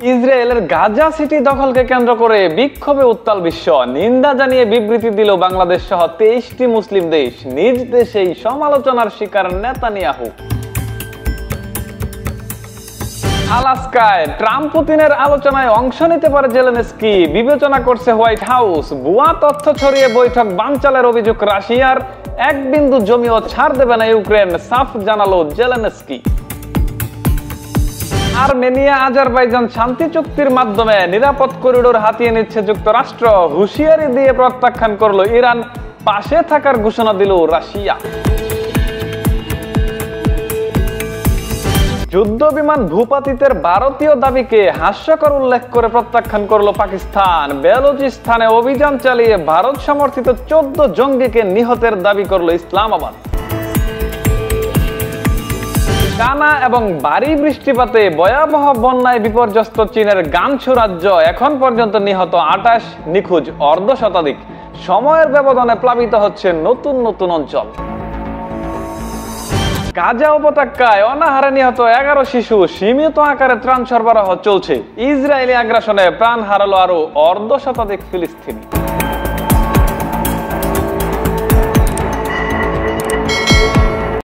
ইসরায়েলের গাজা সিটি দখলকে কেন্দ্র করে বিক্ষোভে উত্তাল বিশ্ব। নিন্দা জানিয়ে বিবৃতি দিল বাংলাদেশ সহ 23টি মুসলিম দেশ। নিজ দেশেই সমালোচনার শিকার নেতানিয়াহু। আলাস্কায় ট্রাম্প পুতিনের আলোচনায় অংশ নিতে পারে জেলেনস্কি, বিবেচনা করছে হোয়াইট হাউস। ভুয়া তথ্য ছড়িয়ে বৈঠক বানচালের অভিযোগ রাশিয়ার। এক বিন্দু জমিও ছাড় দেবে না ইউক্রেন, সাফ জানালো জেলেনস্কি। আর্মেনিয়া আজারবাইজান শান্তি চুক্তির মাধ্যমে নিরাপদ করিডোর হাতিয়ে নিচ্ছে যুক্তরাষ্ট্র। হুঁশিয়ারি দিয়ে প্রত্যাখ্যান করলো ইরান। পাশে থাকার ঘোষণা দিল রাশিয়া। যুদ্ধ বিমান ভূপাতিতের ভারতীয় দাবিকে হাস্যকর উল্লেখ করে প্রত্যাখ্যান করলো পাকিস্তান। বেলুচিস্তানে অভিযান চালিয়ে ভারত সমর্থিত 14 জঙ্গিকে নিহতের দাবি করলো ইসলামাবাদ। টানা এবং ভারী বৃষ্টিপাতে ভয়াবহ বন্যায় বিপর্যস্ত চীনের গানছু রাজ্য। এখন পর্যন্ত নিহত 28, নিখোঁজ অর্ধশতাধিক। সময়ের ব্যবধানে প্লাবিত হচ্ছে নতুন নতুন অঞ্চল। গাজা উপত্যকায় অনাহারে নিহত 11 শিশু। সীমিত আকারে ত্রাণ সরবরাহ চলছে। ইসরায়েলি আগ্রাসনে প্রাণ হারালো আরো অর্ধশতাধিক ফিলিস্তিনি।